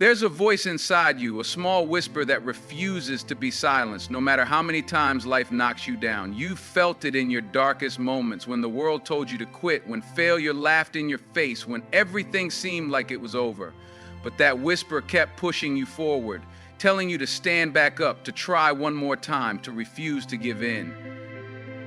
There's a voice inside you, a small whisper that refuses to be silenced, no matter how many times life knocks you down. You felt it in your darkest moments, when the world told you to quit, when failure laughed in your face, when everything seemed like it was over. But that whisper kept pushing you forward, telling you to stand back up, to try one more time, to refuse to give in.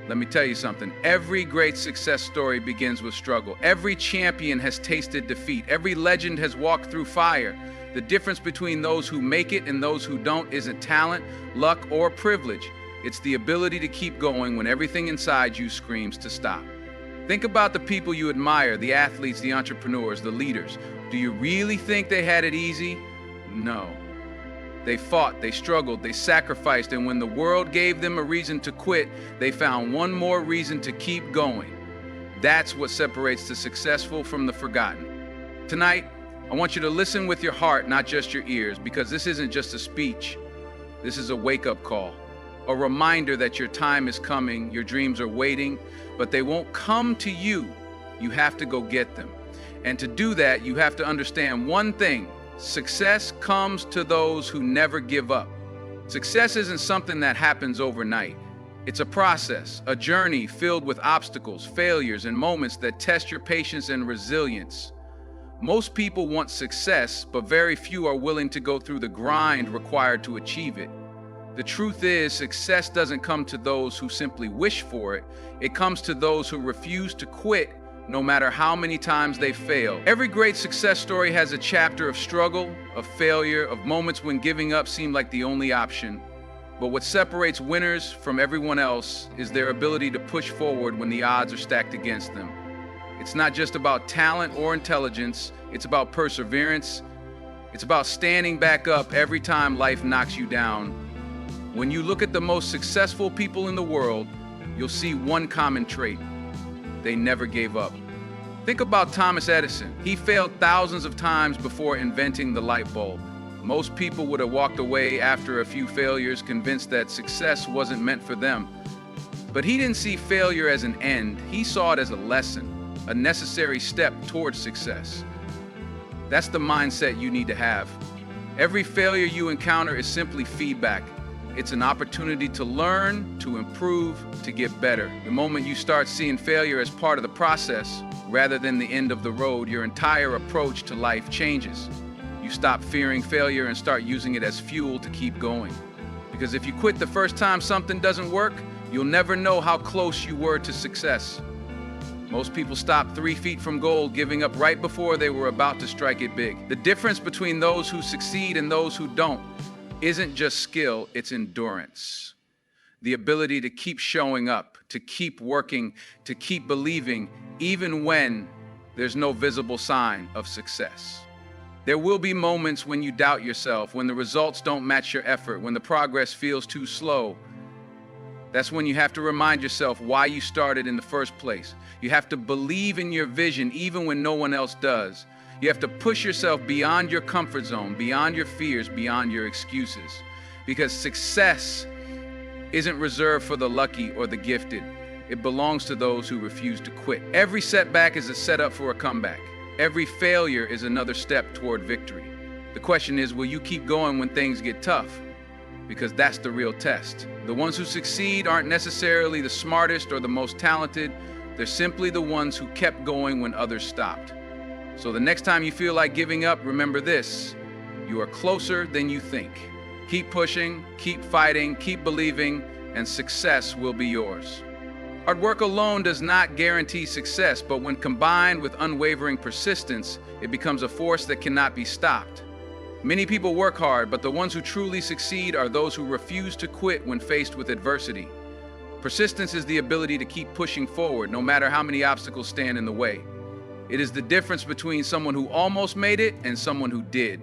Let me tell you something. Every great success story begins with struggle. Every champion has tasted defeat. Every legend has walked through fire. The difference between those who make it and those who don't isn't talent, luck, or privilege. It's the ability to keep going when everything inside you screams to stop. Think about the people you admire, the athletes, the entrepreneurs, the leaders. Do you really think they had it easy? No. They fought, they struggled, they sacrificed, and when the world gave them a reason to quit, they found one more reason to keep going. That's what separates the successful from the forgotten. Tonight, I want you to listen with your heart, not just your ears, because this isn't just a speech. This is a wake-up call, a reminder that your time is coming, your dreams are waiting, but they won't come to you. You have to go get them. And to do that, you have to understand one thing. Success comes to those who never give up. Success isn't something that happens overnight. It's a process, a journey filled with obstacles, failures, and moments that test your patience and resilience. Most people want success, but very few are willing to go through the grind required to achieve it. The truth is, success doesn't come to those who simply wish for it. It comes to those who refuse to quit, no matter how many times they fail. Every great success story has a chapter of struggle, of failure, of moments when giving up seemed like the only option. But what separates winners from everyone else is their ability to push forward when the odds are stacked against them. It's not just about talent or intelligence, it's about perseverance. It's about standing back up every time life knocks you down. When you look at the most successful people in the world, you'll see one common trait. They never gave up. Think about Thomas Edison. He failed thousands of times before inventing the light bulb. Most people would have walked away after a few failures, convinced that success wasn't meant for them. But he didn't see failure as an end. He saw it as a lesson, a necessary step towards success. That's the mindset you need to have. Every failure you encounter is simply feedback. It's an opportunity to learn, to improve, to get better. The moment you start seeing failure as part of the process, rather than the end of the road, your entire approach to life changes. You stop fearing failure and start using it as fuel to keep going. Because if you quit the first time something doesn't work, you'll never know how close you were to success. Most people stop 3 feet from goal, giving up right before they were about to strike it big. The difference between those who succeed and those who don't isn't just skill, it's endurance. The ability to keep showing up, to keep working, to keep believing, even when there's no visible sign of success. There will be moments when you doubt yourself, when the results don't match your effort, when the progress feels too slow. That's when you have to remind yourself why you started in the first place. You have to believe in your vision even when no one else does. You have to push yourself beyond your comfort zone, beyond your fears, beyond your excuses. Because success isn't reserved for the lucky or the gifted. It belongs to those who refuse to quit. Every setback is a setup for a comeback. Every failure is another step toward victory. The question is, will you keep going when things get tough? Because that's the real test. The ones who succeed aren't necessarily the smartest or the most talented. They're simply the ones who kept going when others stopped. So the next time you feel like giving up, remember this: you are closer than you think. Keep pushing, keep fighting, keep believing, and success will be yours. Hard work alone does not guarantee success, but when combined with unwavering persistence, it becomes a force that cannot be stopped. Many people work hard, but the ones who truly succeed are those who refuse to quit when faced with adversity. Persistence is the ability to keep pushing forward, no matter how many obstacles stand in the way. It is the difference between someone who almost made it and someone who did.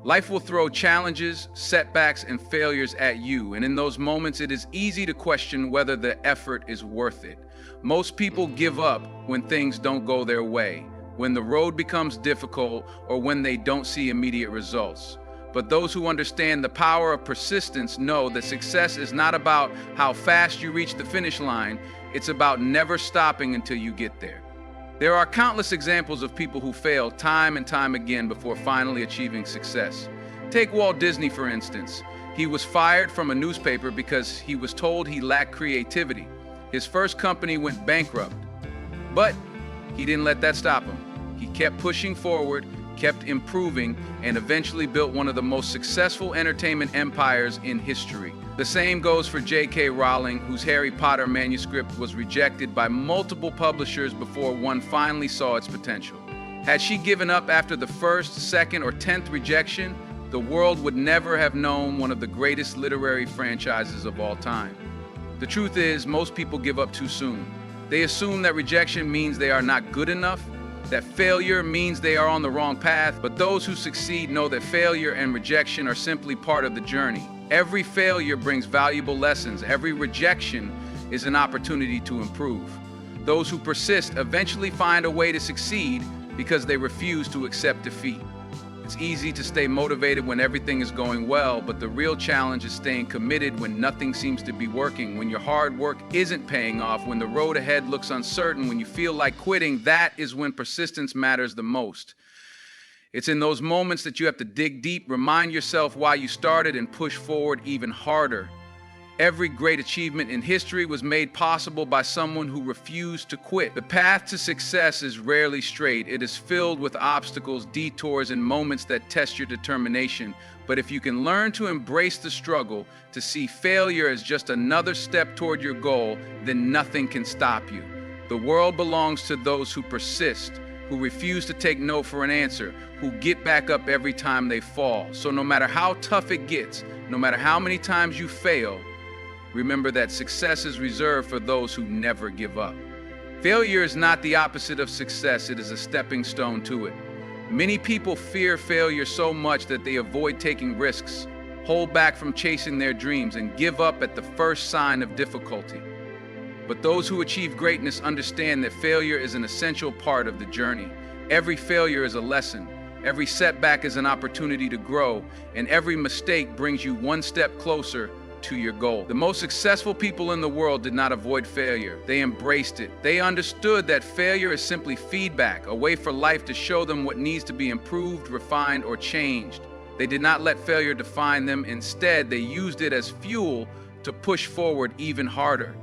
Life will throw challenges, setbacks, and failures at you, and in those moments it is easy to question whether the effort is worth it. Most people give up when things don't go their way, when the road becomes difficult, or when they don't see immediate results. But those who understand the power of persistence know that success is not about how fast you reach the finish line, it's about never stopping until you get there. There are countless examples of people who fail time and time again before finally achieving success. Take Walt Disney, for instance. He was fired from a newspaper because he was told he lacked creativity. His first company went bankrupt. But he didn't let that stop him. He kept pushing forward, kept improving, and eventually built one of the most successful entertainment empires in history. The same goes for J.K. Rowling, whose Harry Potter manuscript was rejected by multiple publishers before one finally saw its potential. Had she given up after the first, second, or 10th rejection, the world would never have known one of the greatest literary franchises of all time. The truth is, most people give up too soon. They assume that rejection means they are not good enough, that failure means they are on the wrong path, but those who succeed know that failure and rejection are simply part of the journey. Every failure brings valuable lessons. Every rejection is an opportunity to improve. Those who persist eventually find a way to succeed because they refuse to accept defeat. It's easy to stay motivated when everything is going well, but the real challenge is staying committed when nothing seems to be working, when your hard work isn't paying off, when the road ahead looks uncertain, when you feel like quitting. That is when persistence matters the most. It's in those moments that you have to dig deep, remind yourself why you started, and push forward even harder. Every great achievement in history was made possible by someone who refused to quit. The path to success is rarely straight. It is filled with obstacles, detours, and moments that test your determination. But if you can learn to embrace the struggle, to see failure as just another step toward your goal, then nothing can stop you. The world belongs to those who persist, who refuse to take no for an answer, who get back up every time they fall. So no matter how tough it gets, no matter how many times you fail, remember that success is reserved for those who never give up. Failure is not the opposite of success, it is a stepping stone to it. Many people fear failure so much that they avoid taking risks, hold back from chasing their dreams, and give up at the first sign of difficulty. But those who achieve greatness understand that failure is an essential part of the journey. Every failure is a lesson. Every setback is an opportunity to grow, and every mistake brings you one step closer to your goal. The most successful people in the world did not avoid failure. They embraced it. They understood that failure is simply feedback, a way for life to show them what needs to be improved, refined, or changed. They did not let failure define them. Instead, they used it as fuel to push forward even harder.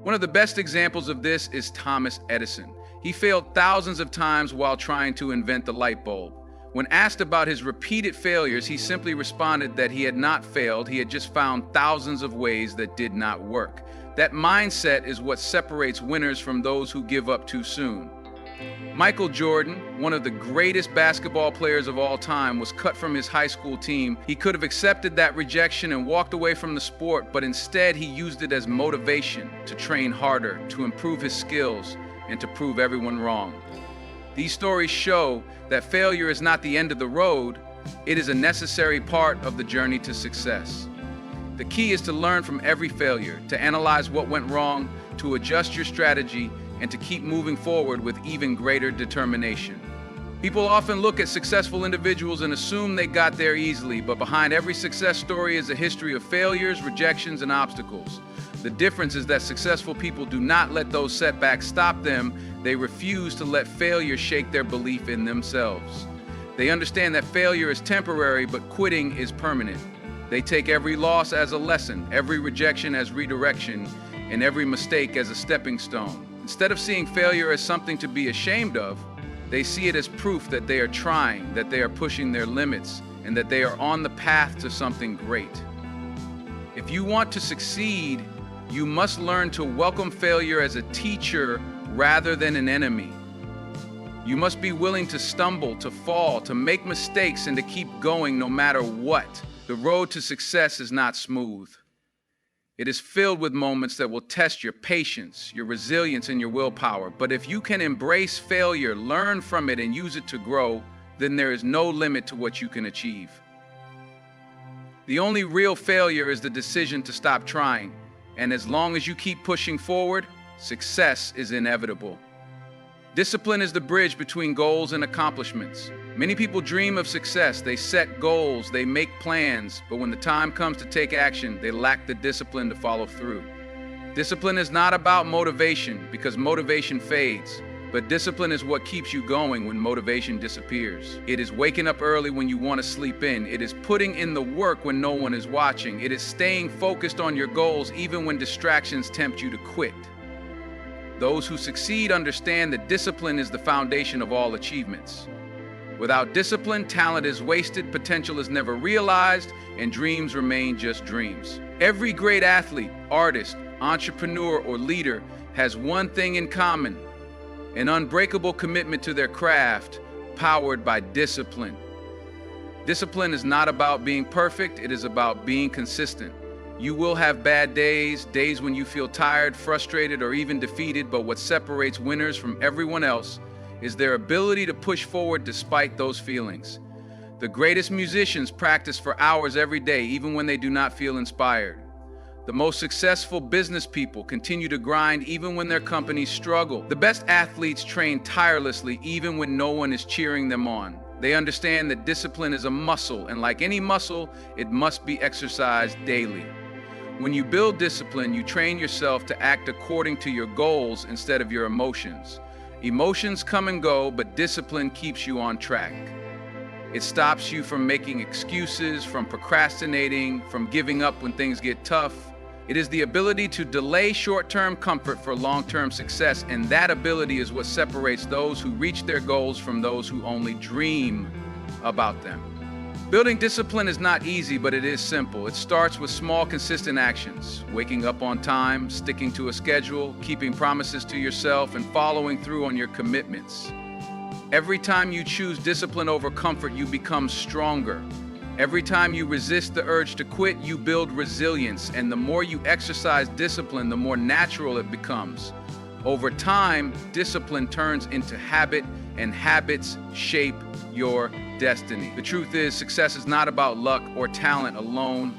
One of the best examples of this is Thomas Edison. He failed thousands of times while trying to invent the light bulb. When asked about his repeated failures, he simply responded that he had not failed, he had just found thousands of ways that did not work. That mindset is what separates winners from those who give up too soon. Michael Jordan, one of the greatest basketball players of all time, was cut from his high school team. He could have accepted that rejection and walked away from the sport, but instead he used it as motivation to train harder, to improve his skills, and to prove everyone wrong. These stories show that failure is not the end of the road, it is a necessary part of the journey to success. The key is to learn from every failure, to analyze what went wrong, to adjust your strategy, and to keep moving forward with even greater determination. People often look at successful individuals and assume they got there easily, but behind every success story is a history of failures, rejections, and obstacles. The difference is that successful people do not let those setbacks stop them. They refuse to let failure shake their belief in themselves. They understand that failure is temporary, but quitting is permanent. They take every loss as a lesson, every rejection as redirection, and every mistake as a stepping stone. Instead of seeing failure as something to be ashamed of, they see it as proof that they are trying, that they are pushing their limits, and that they are on the path to something great. If you want to succeed, you must learn to welcome failure as a teacher rather than an enemy. You must be willing to stumble, to fall, to make mistakes, and to keep going no matter what. The road to success is not smooth. It is filled with moments that will test your patience, your resilience, and your willpower. But if you can embrace failure, learn from it, and use it to grow, then there is no limit to what you can achieve. The only real failure is the decision to stop trying. And as long as you keep pushing forward, success is inevitable. Discipline is the bridge between goals and accomplishments. Many people dream of success, they set goals, they make plans, but when the time comes to take action, they lack the discipline to follow through. Discipline is not about motivation, because motivation fades. But discipline is what keeps you going when motivation disappears. It is waking up early when you want to sleep in. It is putting in the work when no one is watching. It is staying focused on your goals even when distractions tempt you to quit. Those who succeed understand that discipline is the foundation of all achievements. Without discipline, talent is wasted, potential is never realized, and dreams remain just dreams. Every great athlete, artist, entrepreneur, or leader has one thing in common: an unbreakable commitment to their craft, powered by discipline. Discipline is not about being perfect, it is about being consistent. You will have bad days, days when you feel tired, frustrated, or even defeated, but what separates winners from everyone else is their ability to push forward despite those feelings. The greatest musicians practice for hours every day, even when they do not feel inspired. The most successful business people continue to grind even when their companies struggle. The best athletes train tirelessly even when no one is cheering them on. They understand that discipline is a muscle, and like any muscle, it must be exercised daily. When you build discipline, you train yourself to act according to your goals instead of your emotions. Emotions come and go, but discipline keeps you on track. It stops you from making excuses, from procrastinating, from giving up when things get tough. It is the ability to delay short-term comfort for long-term success, and that ability is what separates those who reach their goals from those who only dream about them. Building discipline is not easy, but it is simple. It starts with small, consistent actions: waking up on time, sticking to a schedule, keeping promises to yourself, and following through on your commitments. Every time you choose discipline over comfort, you become stronger. Every time you resist the urge to quit, you build resilience, and the more you exercise discipline, the more natural it becomes. Over time, discipline turns into habit, and habits shape your destiny. The truth is, success is not about luck or talent alone.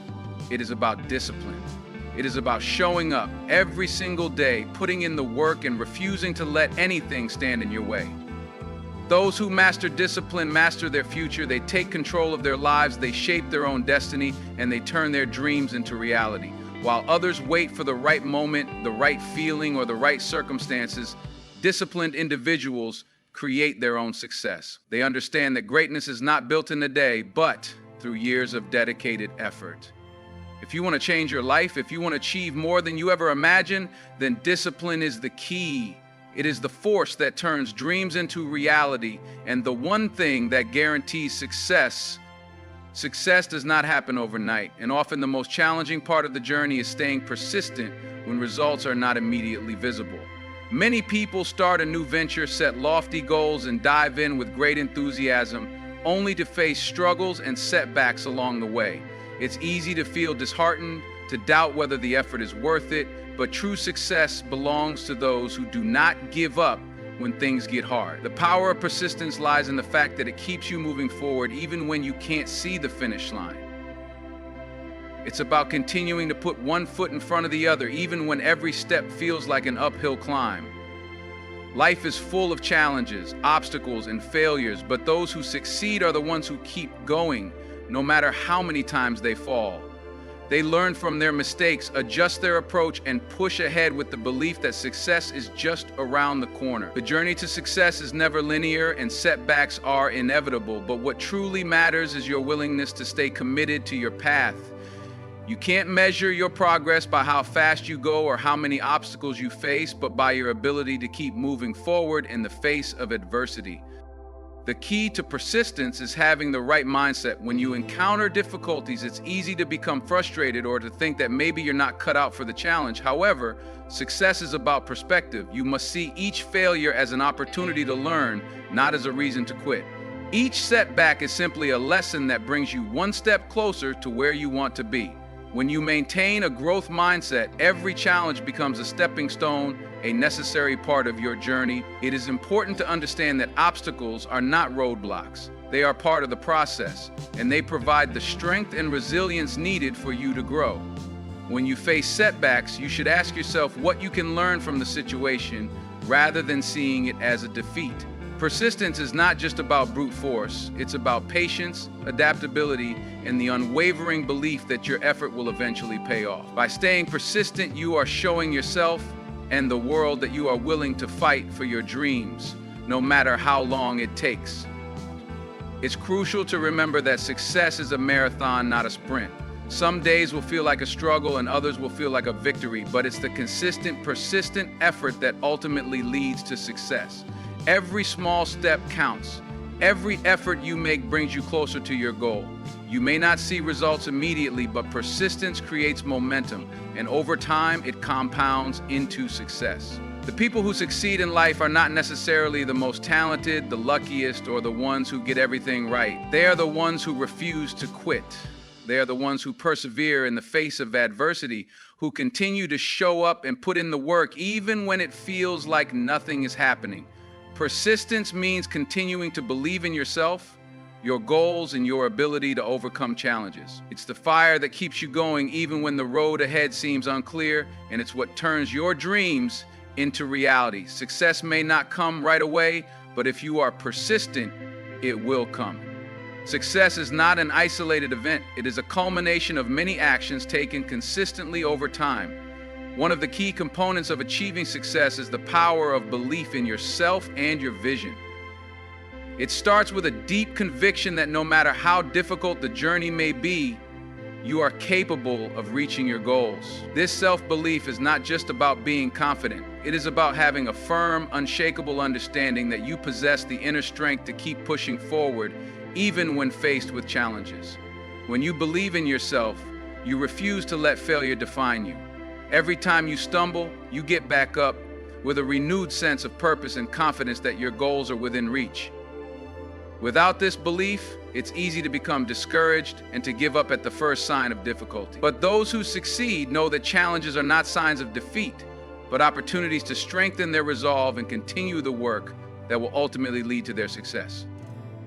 It is about discipline. It is about showing up every single day, putting in the work, and refusing to let anything stand in your way. Those who master discipline master their future. They take control of their lives, they shape their own destiny, and they turn their dreams into reality. While others wait for the right moment, the right feeling, or the right circumstances, disciplined individuals create their own success. They understand that greatness is not built in a day, but through years of dedicated effort. If you want to change your life, if you want to achieve more than you ever imagined, then discipline is the key. It is the force that turns dreams into reality, and the one thing that guarantees success. Success does not happen overnight, and often the most challenging part of the journey is staying persistent when results are not immediately visible. Many people start a new venture, set lofty goals, and dive in with great enthusiasm, only to face struggles and setbacks along the way. It's easy to feel disheartened, to doubt whether the effort is worth it, but true success belongs to those who do not give up when things get hard. The power of persistence lies in the fact that it keeps you moving forward even when you can't see the finish line. It's about continuing to put one foot in front of the other, even when every step feels like an uphill climb. Life is full of challenges, obstacles, and failures, but those who succeed are the ones who keep going, no matter how many times they fall. They learn from their mistakes, adjust their approach, and push ahead with the belief that success is just around the corner. The journey to success is never linear, and setbacks are inevitable, but what truly matters is your willingness to stay committed to your path. You can't measure your progress by how fast you go or how many obstacles you face, but by your ability to keep moving forward in the face of adversity. The key to persistence is having the right mindset. When you encounter difficulties, it's easy to become frustrated or to think that maybe you're not cut out for the challenge. However, success is about perspective. You must see each failure as an opportunity to learn, not as a reason to quit. Each setback is simply a lesson that brings you one step closer to where you want to be. When you maintain a growth mindset, every challenge becomes a stepping stone, a necessary part of your journey. It is important to understand that obstacles are not roadblocks. They are part of the process, and they provide the strength and resilience needed for you to grow. When you face setbacks, you should ask yourself what you can learn from the situation rather than seeing it as a defeat. Persistence is not just about brute force. It's about patience, adaptability, and the unwavering belief that your effort will eventually pay off. By staying persistent, you are showing yourself and the world that you are willing to fight for your dreams, no matter how long it takes. It's crucial to remember that success is a marathon, not a sprint. Some days will feel like a struggle and others will feel like a victory, but it's the consistent, persistent effort that ultimately leads to success. Every small step counts. Every effort you make brings you closer to your goal. You may not see results immediately, but persistence creates momentum, and over time, it compounds into success. The people who succeed in life are not necessarily the most talented, the luckiest, or the ones who get everything right. They are the ones who refuse to quit. They are the ones who persevere in the face of adversity, who continue to show up and put in the work even when it feels like nothing is happening. Persistence means continuing to believe in yourself, your goals, and your ability to overcome challenges. It's the fire that keeps you going even when the road ahead seems unclear, and it's what turns your dreams into reality. Success may not come right away, but if you are persistent, it will come. Success is not an isolated event. It is a culmination of many actions taken consistently over time. One of the key components of achieving success is the power of belief in yourself and your vision. It starts with a deep conviction that no matter how difficult the journey may be, you are capable of reaching your goals. This self-belief is not just about being confident. It is about having a firm, unshakable understanding that you possess the inner strength to keep pushing forward, even when faced with challenges. When you believe in yourself, you refuse to let failure define you. Every time you stumble, you get back up with a renewed sense of purpose and confidence that your goals are within reach. Without this belief, it's easy to become discouraged and to give up at the first sign of difficulty. But those who succeed know that challenges are not signs of defeat, but opportunities to strengthen their resolve and continue the work that will ultimately lead to their success.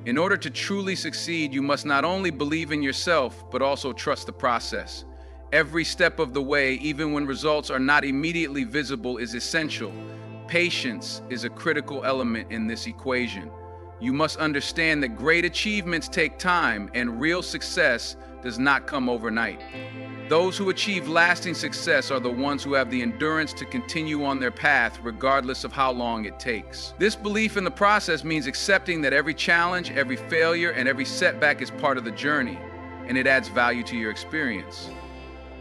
In order to truly succeed, you must not only believe in yourself, but also trust the process. Every step of the way, even when results are not immediately visible, is essential. Patience is a critical element in this equation. You must understand that great achievements take time, and real success does not come overnight. Those who achieve lasting success are the ones who have the endurance to continue on their path regardless of how long it takes. This belief in the process means accepting that every challenge, every failure, and every setback is part of the journey, and it adds value to your experience.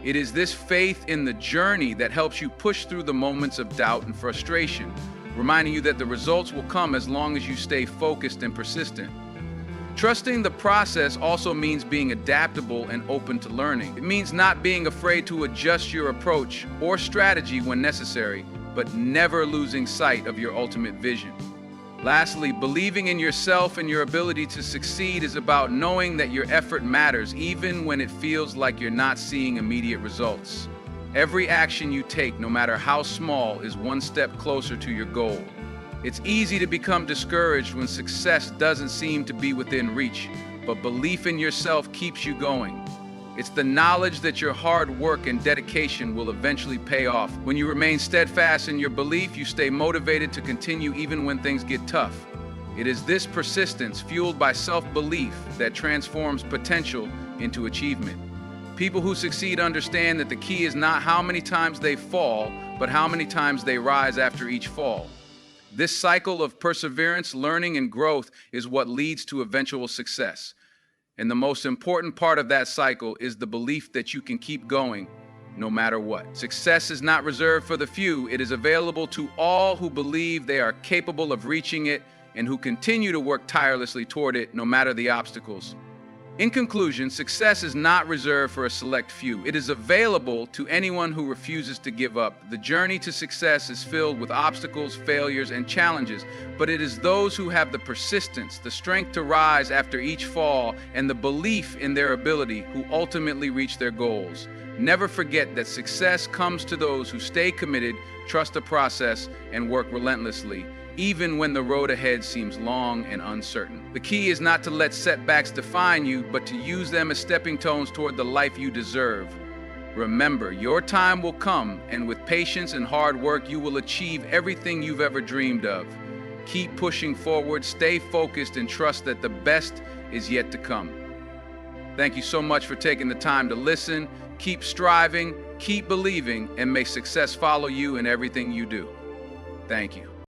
It is this faith in the journey that helps you push through the moments of doubt and frustration, reminding you that the results will come as long as you stay focused and persistent. Trusting the process also means being adaptable and open to learning. It means not being afraid to adjust your approach or strategy when necessary, but never losing sight of your ultimate vision. Lastly, believing in yourself and your ability to succeed is about knowing that your effort matters even when it feels like you're not seeing immediate results. Every action you take, no matter how small, is one step closer to your goal. It's easy to become discouraged when success doesn't seem to be within reach, but belief in yourself keeps you going. It's the knowledge that your hard work and dedication will eventually pay off. When you remain steadfast in your belief, you stay motivated to continue even when things get tough. It is this persistence, fueled by self-belief, that transforms potential into achievement. People who succeed understand that the key is not how many times they fall, but how many times they rise after each fall. This cycle of perseverance, learning, and growth is what leads to eventual success. And the most important part of that cycle is the belief that you can keep going no matter what. Success is not reserved for the few. It is available to all who believe they are capable of reaching it and who continue to work tirelessly toward it no matter the obstacles. In conclusion, success is not reserved for a select few. It is available to anyone who refuses to give up. The journey to success is filled with obstacles, failures, and challenges, but it is those who have the persistence, the strength to rise after each fall, and the belief in their ability who ultimately reach their goals. Never forget that success comes to those who stay committed, trust the process, and work relentlessly, even when the road ahead seems long and uncertain. The key is not to let setbacks define you, but to use them as stepping stones toward the life you deserve. Remember, your time will come, and with patience and hard work, you will achieve everything you've ever dreamed of. Keep pushing forward, stay focused, and trust that the best is yet to come. Thank you so much for taking the time to listen. Keep striving, Keep believing, and may success follow you in everything you do. Thank you.